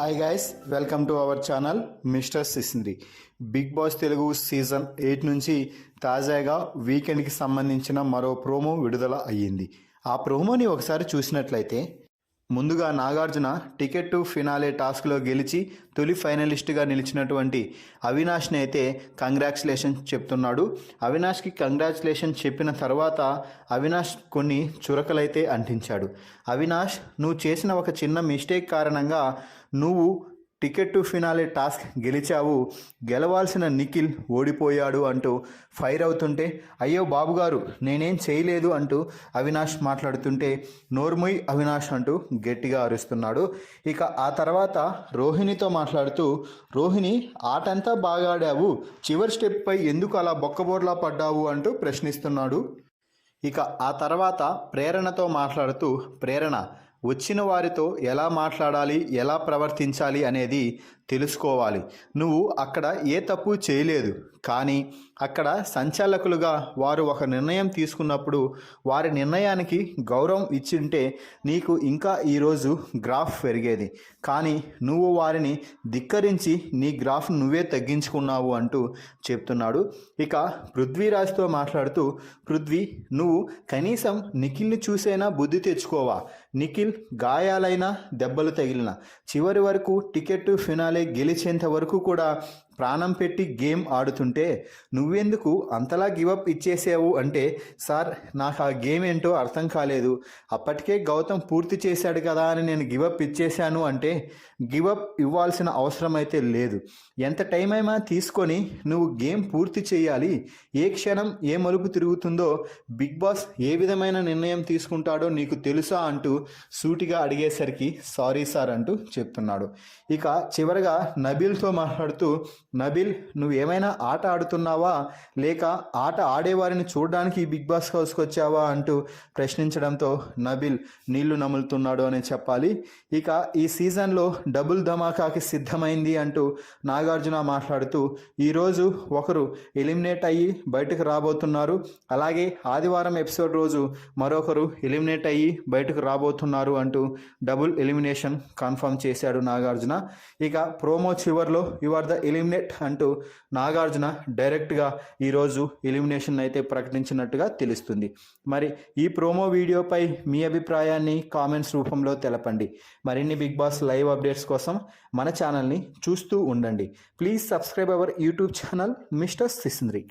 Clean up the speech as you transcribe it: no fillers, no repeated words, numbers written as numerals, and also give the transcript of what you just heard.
Hi guys, welcome to our channel mister Sisindri. Bigg Boss Telugu season 8 నుంచి తాజాగా వీకెండ్కి సంబంధించిన మరో ప్రోమో విడుదల అయ్యింది. ఆ ప్రోమోని ఒకసారి చూసినట్లయితే ముందుగా నాగార్జున టికెట్ టు ఫినాలే టాస్క్లో గెలిచి తొలి ఫైనలిస్ట్గా నిలిచినటువంటి అవినాష్ని అయితే కంగ్రాచులేషన్స్ చెప్తున్నాడు. అవినాష్కి కంగ్రాచులేషన్ చెప్పిన తర్వాత అవినాష్ కొన్ని చురకలైతే అంటించాడు. అవినాష్, నువ్వు చేసిన ఒక చిన్న మిస్టేక్ కారణంగా నువ్వు టికెట్ టు ఫినాలే టాస్క్ గెలిచావు, గెలవాల్సిన నిఖిల్ ఓడిపోయాడు అంటూ ఫైర్ అవుతుంటే, అయ్యో బాబుగారు నేనేం చేయలేదు అంటూ అవినాష్ మాట్లాడుతుంటే, నోర్ముయ్ అవినాష్ అంటూ గట్టిగా అరుస్తున్నాడు. ఇక ఆ తర్వాత రోహిణితో మాట్లాడుతూ, రోహిణి ఆటంతా బాగా ఆడావు, చివరి స్టెప్పై ఎందుకు అలా బొక్కబోర్లా పడ్డావు అంటూ ప్రశ్నిస్తున్నాడు. ఇక ఆ తర్వాత ప్రేరణతో మాట్లాడుతూ, ప్రేరణ, వచ్చిన వారితో ఎలా మాట్లాడాలి, ఎలా ప్రవర్తించాలి అనేది తెలుసుకోవాలి. నువ్వు అక్కడ ఏ తప్పు చేయలేదు, కానీ అక్కడ సంచాలకులుగా వారు ఒక నిర్ణయం తీసుకున్నప్పుడు వారి నిర్ణయానికి గౌరవం ఇచ్చింటే నీకు ఇంకా ఈరోజు గ్రాఫ్ పెరిగేది. కానీ నువ్వు వారిని ధిక్కరించి నీ గ్రాఫ్ నువ్వే తగ్గించుకున్నావు అంటూ చెప్తున్నాడు. ఇక పృథ్వీరాజ్తో మాట్లాడుతూ, పృథ్వీ, నువ్వు కనీసం నిఖిల్ని చూసైనా బుద్ధి తెచ్చుకోవా? నిఖిల్ గాయాలైనా దెబ్బలు తగిలిన చివరి వరకు టికెట్ టు ఫినాలే గెలిచేంత వరకు కూడా ప్రాణం పెట్టి గేమ్ ఆడుతుంటే నువ్వెందుకు అంతలా గివప్ ఇచ్చేసావు అంటే, సార్ నాకు ఆ గేమ్ ఏంటో అర్థం కాలేదు, అప్పటికే గౌతమ్ పూర్తి చేశాడు కదా అని నేను గివప్ ఇచ్చేశాను అంటే గివప్ ఇవ్వాల్సిన అవసరం అయితే లేదు. ఎంత టైం అయినా తీసుకొని నువ్వు గేమ్ పూర్తి చేయాలి. ఏ క్షణం ఏ మలుపు తిరుగుతుందో, బిగ్ బాస్ ఏ విధమైన నిర్ణయం తీసుకుంటాడో నీకు తెలుసా అంటూ సూటిగా అడిగేసరికి సారీ సార్ అంటూ చెప్తున్నాడు. ఇక చివరగా నబీల్తో మాట్లాడుతూ, నబీల్, నువ్వేమైనా ఆట ఆడుతున్నావా లేక ఆట ఆడేవారిని చూడడానికి ఈ బిగ్ బాస్ హౌస్కి వచ్చావా అంటూ ప్రశ్నించడంతో నబీల్ నీళ్లు నములుతున్నాడు అని చెప్పాలి. ఇక ఈ సీజన్లో డబుల్ ధమాకాకి సిద్ధమైంది అంటూ నాగార్జున మాట్లాడుతూ, ఈరోజు ఒకరు ఎలిమినేట్ అయ్యి బయటకు రాబోతున్నారు, అలాగే ఆదివారం ఎపిసోడ్ రోజు మరొకరు ఎలిమినేట్ అయ్యి బయటకు రాబోతున్నారు అంటూ డబుల్ ఎలిమినేషన్ కన్ఫర్మ్ చేశాడు నాగార్జున. ఇక ప్రోమో చివర్లో యు ఆర్ ద ఎలిమినేట్ అంటూ నాగార్జున డైరెక్ట్గా ఈరోజు ఎలిమినేషన్ అయితే ప్రకటించినట్టుగా తెలుస్తుంది. మరి ఈ ప్రోమో వీడియోపై మీ అభిప్రాయాన్ని కామెంట్స్ రూపంలో తెలపండి. మరిన్ని బిగ్ బాస్ లైవ్ అప్డేట్స్ కోసం మన ఛానల్ని చూస్తూ ఉండండి. Please subscribe our YouTube channel mister సిసింద్రి.